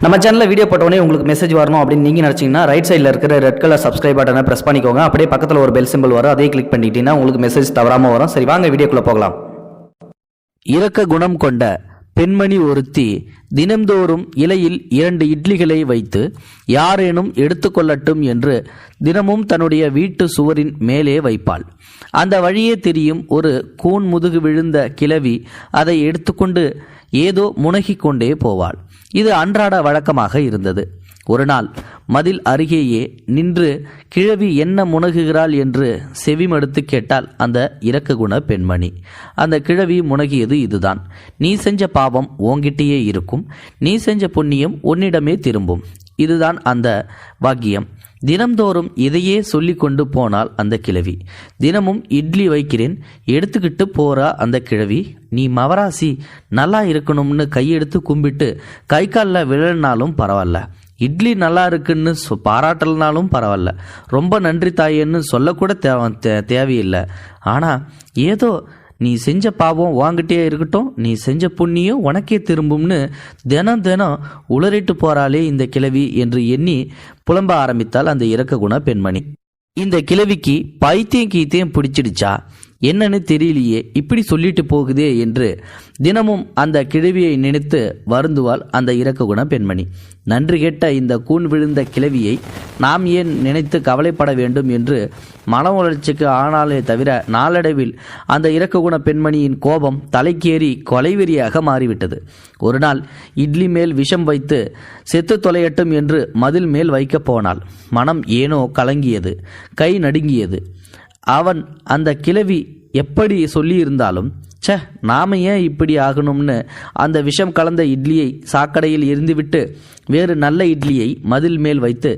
நம்ம சேனலில் வீடியோ போட்டோடனே உங்களுக்கு மெசேஜ் வரணும் அப்படின்னு நீங்கள் நினச்சிங்கன்னா ரைட் சைடில் இருக்கிற ரெட் கலர் சப்ஸ்கிரைப் பட்டனை ப்ரெஸ் பண்ணிக்கோங்க. அப்படியே பக்கத்தில் ஒரு பெல் சிம்பிள் வரும், அதே கிளிக் பண்ணிட்டீங்கன்னா உங்களுக்கு மெசேஜ் தவறாமல் வரும். சரி, வாங்க வீடியோக்குள்ளே போகலாம். இரக்க குணம் கொண்ட பெண்மணி ஒருத்தி தினம்தோறும் இலையில் 2 இட்லிகளை வைத்து யாரேனும் எடுத்துக்கொள்ளட்டும் என்று தினமும் தன்னுடைய வீட்டு சுவரின் மேலே வைப்பாள். அந்த வழியே தெரியும் ஒரு கூன் முதுகு விழுந்த கிழவி அதை எடுத்துக்கொண்டு ஏதோ முனகிக் கொண்டே போவாள். இது அன்றாட வழக்கமாக இருந்தது. ஒரு நாள் மதில் அருகேயே நின்று கிழவி என்ன முனகுகிறாள் என்று செவிமடுத்து கேட்டால் அந்த இரக்க குண பெண்மணி. அந்த கிழவி முனகியது இதுதான்: நீ செஞ்ச பாவம் உன்கிட்டயே இருக்கும், நீ செஞ்ச புண்ணியம் உன்னிடமே திரும்பும். இதுதான் அந்த வாக்கியம். தினம்தோறும் இதையே சொல்லி கொண்டு போனால் அந்த கிழவி. தினமும் இட்லி வைக்கிறேன், எடுத்துக்கிட்டு போறா அந்த கிழவி. நீ மவராசி, நல்லா இருக்கணும்னு கையெடுத்து கும்பிட்டு கை காலில் விழனாலும் பரவாயில்ல, இட்லி நல்லா இருக்குன்னு பாராட்டலனாலும் பரவாயில்ல, ரொம்ப நன்றி தாயேன்னு சொல்லக்கூட தேவையில்லை. ஆனால் ஏதோ நீ செஞ்ச பாவம் வாங்கிட்டே இருக்கட்டும், நீ செஞ்ச புண்ணியம் உனக்கே திரும்பும்னு தினம் தினம் உளறிட்டு போறாளே இந்த கிழவி என்று எண்ணி புலம்ப ஆரம்பித்தாள் அந்த இரக்க குண பெண்மணி. இந்த கிழவிக்கு பைத்தியம் கீத்தியம் பிடிச்சிடுச்சா என்னன்னு தெரியலையே, இப்படி சொல்லிட்டு போகுதே என்று தினமும் அந்த கிழவியை நினைத்து வருந்துவாள் அந்த இரக்க குண பெண்மணி. நன்றி கேட்ட இந்த கூன் விழுந்த கிழவியை நாம் ஏன் நினைத்து கவலைப்பட வேண்டும் என்று மன உணர்ச்சிக்கு ஆனாலே தவிர நாளடைவில் அந்த இரக்க குண பெண்மணியின் கோபம் தலைக்கேறி கொலைவெறியாக மாறிவிட்டது. ஒரு நாள் இட்லி மேல் விஷம் வைத்து செத்து தொலையட்டும் என்று மதில் மேல் வைக்கப் போனாள். மனம் ஏனோ கலங்கியது, கை நடுங்கியது. அவன் அந்த கிழவி எப்படி சொல்லியிருந்தாலும் சே நாம ஏன் இப்படி ஆகணும்னு அந்த விஷம் கலந்த இட்லியை சாக்கடையில் எரிந்துவிட்டு வேறு நல்ல இட்லியை மதில் மேல் வைத்து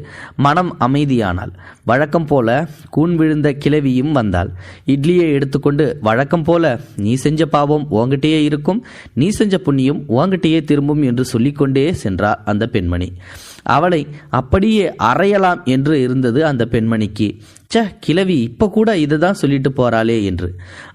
மனம் அமைதியானாள். வழக்கம் போல கூன் விழுந்த கிழவியும் வந்தாள். இட்லியை எடுத்துக்கொண்டு வழக்கம் போல நீ செஞ்ச பாவம் உன்கிட்டயே இருக்கும், நீ செஞ்ச புண்ணியம் உன்கிட்டயே திரும்பும் என்று சொல்லிக்கொண்டே சென்றார் அந்த பெண்மணி. அவளை அப்படியே அறையலாம் என்று இருந்தது அந்த பெண்மணிக்கு. கிழவி இப்ப கூட இதுதான் சொல்லிட்டு போறாளே என்று.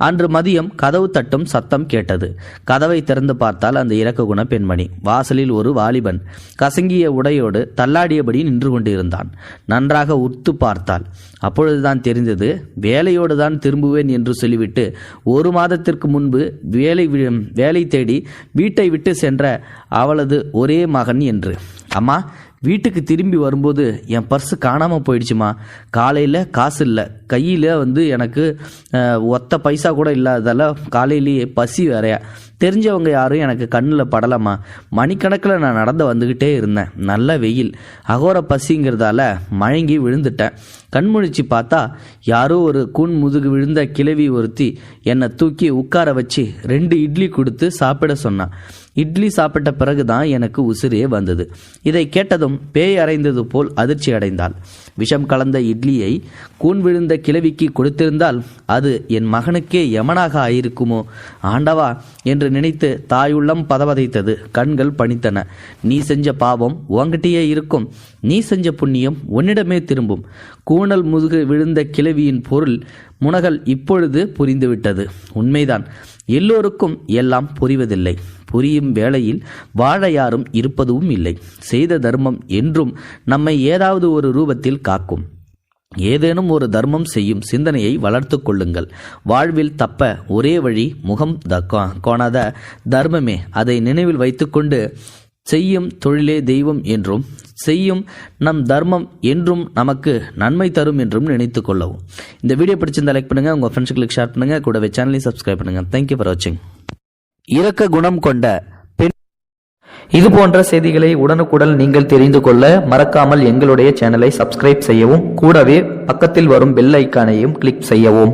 அன்று மதியம் கதவு தட்டும் சத்தம் கேட்டது. கதவை திறந்து பார்த்தால் அந்த இரக்க குண பெண்மணி. வாசலில் ஒரு வாலிபன் கசங்கிய உடையோடு தள்ளாடியபடி நின்று கொண்டிருந்தான். நன்றாக உத்து பார்த்தாள். அப்பொழுதுதான் தெரிந்தது, வேலையோடு தான் திரும்புவேன் என்று சொல்லிவிட்டு 1 மாதத்திற்கு முன்பு வேலை தேடி வீட்டை விட்டு சென்ற அவளது ஒரே மகன் என்று. அம்மா, வீட்டுக்கு திரும்பி வரும்போது என் பர்ஸு காணாமல் போயிடுச்சுமா. காலையில் காசு இல்லை, கையில் எனக்கு ஒத்த பைசா கூட இல்லாததால் காலையிலேயே பசி வேறையா, தெரிஞ்சவங்க யாரும் எனக்கு கண்ணில் படலாமா. மணிக்கணக்கில் நான் நடந்து வந்துக்கிட்டே இருந்தேன். நல்ல வெயில், அகோர பசிங்கிறதால மயங்கி விழுந்துட்டேன். கண்முழிச்சு பார்த்தா யாரோ ஒரு கூன் முதுகு விழுந்த கிழவி ஒருத்தி என்னை தூக்கி உட்கார வச்சு 2 இட்லி கொடுத்து சாப்பிட சொன்னான். இட்லி சாப்பிட்ட பிறகுதான் எனக்கு உசிரே வந்தது. இதை கேட்டதும் பேய் அறைந்தது போல் அதிர்ச்சி அடைந்தாள். விஷம் கலந்த இட்லியை கூன் விழுந்த கிழவிக்கு கொடுத்திருந்தால் அது என் மகனுக்கே யமனாக ஆயிருக்குமோ ஆண்டவா என்று நினைத்து தாயுள்ளம் பதவதைத்தது, கண்கள் பணித்தன. நீ செஞ்ச பாவம் உன்கிட்டயே இருக்கும், நீ செஞ்ச புண்ணியம் உன்னிடமே திரும்பும். கூணல் முதுகு விழுந்த கிழவியின் பொருள் முனகல் இப்பொழுது புரிந்துவிட்டது. உண்மைதான், எல்லோருக்கும் எல்லாம் புரிவதில்லை. புரியும் வேளையில் வாழ யாரும் இருப்பதும் இல்லை. செய்த தர்மம் என்றும் நம்மை ஏதாவது ஒரு ரூபத்தில் காக்கும். ஏதேனும் ஒரு தர்மம் செய்யும் சிந்தனையை வளர்த்து கொள்ளுங்கள். வாழ்வில் தப்ப ஒரே வழி முகம் கோணாத தர்மமே. அதை நினைவில் வைத்துக்கொண்டு செய்யும் தொழிலே தெய்வம் என்றும் செய்யும் நம் தர்மம் என்றும் நமக்கு நன்மை தரும் என்றும் நினைத்து கொள்ளவும். இந்த வீடியோ பிடிச்சிருந்தா லைக் பண்ணுங்க, உங்க ஃப்ரெண்ட்ஸுக்கு ஷேர் பண்ணுங்க, கூடவே சேனலையும் சப்ஸ்கிரைப் பண்ணுங்க. தேங்க்யூ ஃபார் வாட்சிங். இரக்க குணம் கொண்ட பெண். இது போன்ற செய்திகளை உடனுக்குடன் நீங்கள் தெரிந்து கொள்ள மறக்காமல் எங்களுடைய சேனலை சப்ஸ்கிரைப் செய்யவும், கூடவே பக்கத்தில் வரும் பெல் ஐக்கானையும் கிளிக் செய்யவும்.